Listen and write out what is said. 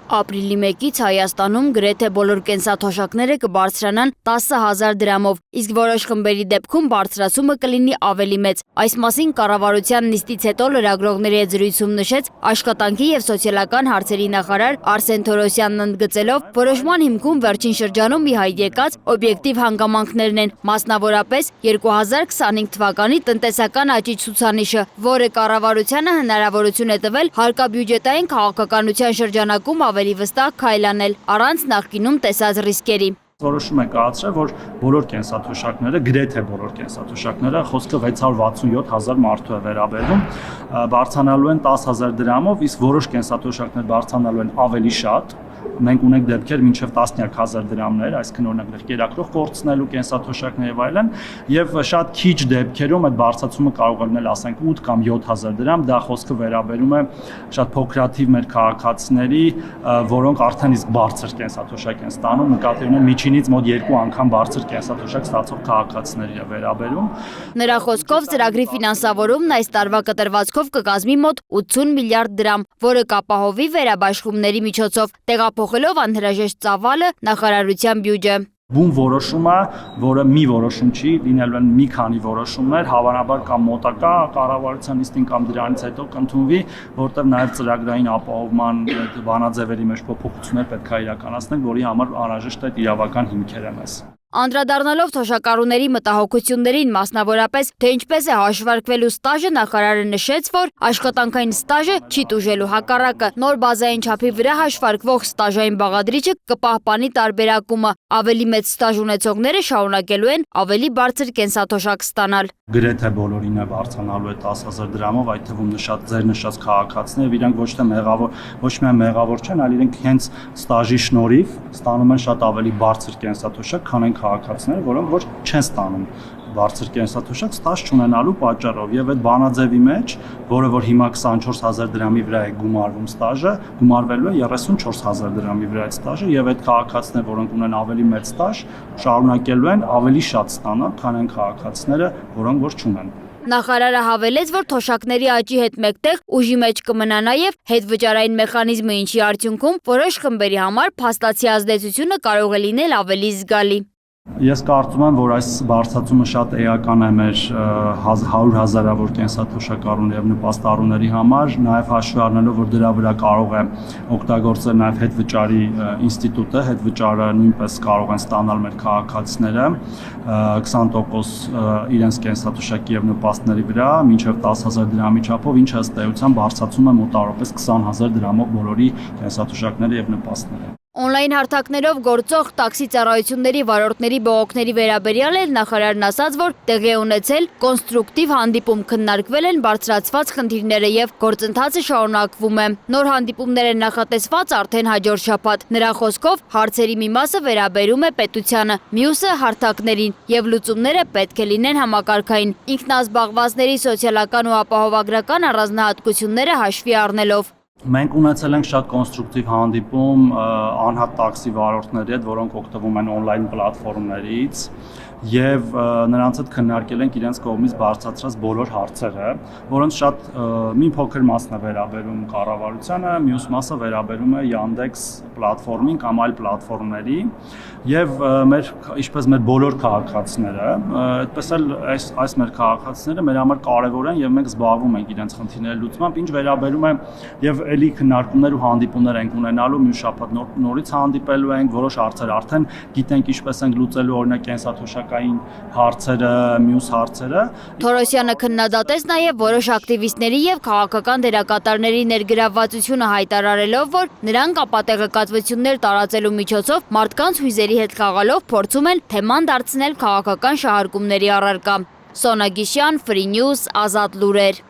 Ապրիլի 1-ից Հայաստանում գրեթե բոլոր կենսաթոշակները կբարձրանան 10,000 դրամով, իսկ որոշ խմբերի դեպքում բարձրացումը կլինի ավելի մեծ։ Այս մասին կառավարության նիստից հետո լրագրողների հետ զրույցում նշեց Աշխատանքի և սոցիալական հարցերի նախարար Արսեն Թորոսյանն, ընդգծելով, որոշման հիմքում վերջին շրջանում ի հայտ եկած օբյեկտիվ հանգամանքներն են, մասնավորապես 2025 թվականի տնտեսական աճի ցուցանիշը, որը կառավարությանը հնարավորություն է տվել հարկաբյուջետային քաղաքականության շրջանակում ավելի վստահ քայլանել, առանց նախկինում տեսած ռիսկերի։ Որոշում է կայացրել, որ բոլոր կենսաթոշակները, գրեթե բոլոր կենսաթոշակները, խոսքը 667,000 մարդու է վերաբերում, բարձրանալու են 10,000 դրամով, իսկ որոշ կենսաթոշակներ բարձրանալու են ավելի շատ։ Մենք ունենք դեպքեր մինչև 10,000 դրամներ, այսինքն օրինակ կերակրող կորցնելու կենսաթոշակներ եւ այլն, եւ շատ քիչ դեպքերում այդ բարձրացումը կարող է լինել, ասենք 8 կամ 7,000 դրամ, դա խոսքը վերաբերում է շատ փոքրաթիվ մեր քաղաքացիների, որոնք արդեն իսկ բարձր կենսաթոշակ են ստանում, նկատի ունեն միջինից մոտ 2 անգամ բարձր կենսաթոշակ ստացող քաղաքացիների է վերաբերում։ Նրա խոսքով ծրագրի ֆինանսավորումն այս տարվա կտրվածքով կկազմի մոտ 80 միլիարդ դրամ, որը կապահովի վերաբաշխումների միջոցով, տեղափոխելով անհրաժեշտ ծավալը նախարարության բյուջե։ Բուն որոշումը, որը մի որոշում չի, լինելու են մի քանի որոշումներ, հավանաբար կամ մոտակա կառավարության նիստին կամ դրանից հետո կընդունվի, որտեղ նաև ծրագրային ապահովման բանաձևերի մեջ փոփոխություններ պետք է իրականացնել, որի համար անհրաժեշտ է իրավական հիմքեր են մեզ։ Անդրադառնալով թոշակառուների մտահոգություններին, մասնավորապես, թե ինչպես է հաշվարկվելու ստաժը, նախարարը նշեց, որ աշխատանքային ստաժը չի տուժելու, հակառակը, նոր բազային չափի վրա հաշվարկվող ստաժային բաղադրիչը կպահպանի տարբերակումը, ավելի մեծ ստաժ ունեցողները շարունակելու են ավելի բարձր կենսաթոշակ ստանալ։ Գրեթե բոլորին է բարձրանալու է 10,000 դրամով, այդ թվում ձեր նշած քաղաքացիներ, իրանք ոչ միայն մեղավոր չեն, այլ իրենք հենց ստաժի շնորհիվ ստանում են շատ ավելի բարձր կենսաթոշակ, քան քաղաքացիները, որոնք ոչ չեն ստանում բարձր կենսաթոշակ ստաժ չունենալու պատճառով, եւ այդ բանաձևի մեջ, որը որ հիմա 24,000 դրամի վրա է գումարվում ստաժը, գումարվելու է 34,000 դրամի վրա այդ ստաժը, եւ այդ քաղաքացիները, որոնք ունեն ավելի մեծ ստաժ, շարունակելու են ավելի շատ ստանալ, քան այն քաղաքացիները, որոնք որ չունեն։ Նախարարը հավելեց, որ թոշակների աճի հետ մեկտեղ ուժի մեջ կմնա նաև հետվճարային մեխանիզմը, ինչի արդյունքում որոշ խմբերի համար փաստացի ազդեցությունը կարող է լինել ավելի զգալի։ Ես կարծում եմ, որ այս բարձրացումը շատ էական է մեր 100 հազարավոր կենսաթոշակառու եւ նպաստառուների համար, նաեւ հաշվի առնելով, որ դրա վրա կարող է օգտագործել նաեւ հետվճարի ինստիտուտը, հետվճարը նույնպես կարող են ստանալ մեր քաղաքացիները 20% իրենց կենսաթոշակի եւ նպաստների վրա, մինչեւ 10,000 դրամի չափով, ինչը ըստ էության բարձրացում է մոտավորապես 20,000 դրամով բոլորի կենսաթոշակները եւ նպաստները։ Օնլայն հարթակներով գործող տաքսի ծառայությունների վարորդների բողոքների վերաբերյալ էլ նախարարն ասաց, որ տեղի է ունեցել կոնստրուկտիվ հանդիպում, քննարկվել են բարձրացված խնդիրները եւ գործընթացը շարունակվում է։ Նոր հանդիպումներ են նախատեսված արդեն հաջորդ շաբաթ։ Նրա խոսքով հարցերի մի մասը վերաբերում է պետությանը, մյուսը հարթակներին եւ լուծումները պետք է լինեն համակարգային, ինքնազբաղվածների սոցիալական ու ապահովագրական առանձնահատկությունները հաշվի առնելով։ Մենք ունեցել ենք շատ կոնստրուկտիվ հանդիպում անհատ տաքսի վարորդների հետ, որոնք օգտվում են օնլայն պլատֆորմներից եւ նրանց հետ քննարկել ենք իրենց կողմից բարձրացրած բոլոր հարցերը, որոնց շատ մի փոքր մասն է վերաբերում կառավարությանը, մյուս մասը վերաբերում է Yandex պլատֆորմին կամ այլ պլատֆորմների եւ ինչպես մեր բոլոր քաղաքացիները, այդպես էլ այս մեր քաղաքացիները մեր համար կարեւոր են եւ մենք զբաղվում ենք իրենց խնդիրների լուծմամբ, ինչ վերաբերում է եւ էլի քննարկումներ ու հանդիպումներ ենք ունենալու, մյուս շաբաթ նորից հանդիպելու ենք, որոշ հարցեր արդեն գիտենք ինչպես ենք լուծելու, օրինակ կենսաթոշակային հարցերը, մյուս հարցերը։ Թորոսյանը քննադատեց նաև որոշ ակտիվիստների եւ քաղաքական դերակատարների ներգրավվածությունը, հայտարարելով, որ նրանք ապատեղեկատվություններ տարածելու միջոցով մարդկանց հույզերի հետ խաղալով փորձում են թեման դարձնել քաղաքական շահարկումների առարկա։ Սոնա Գիշյան, Free News, Ազատ լուրեր։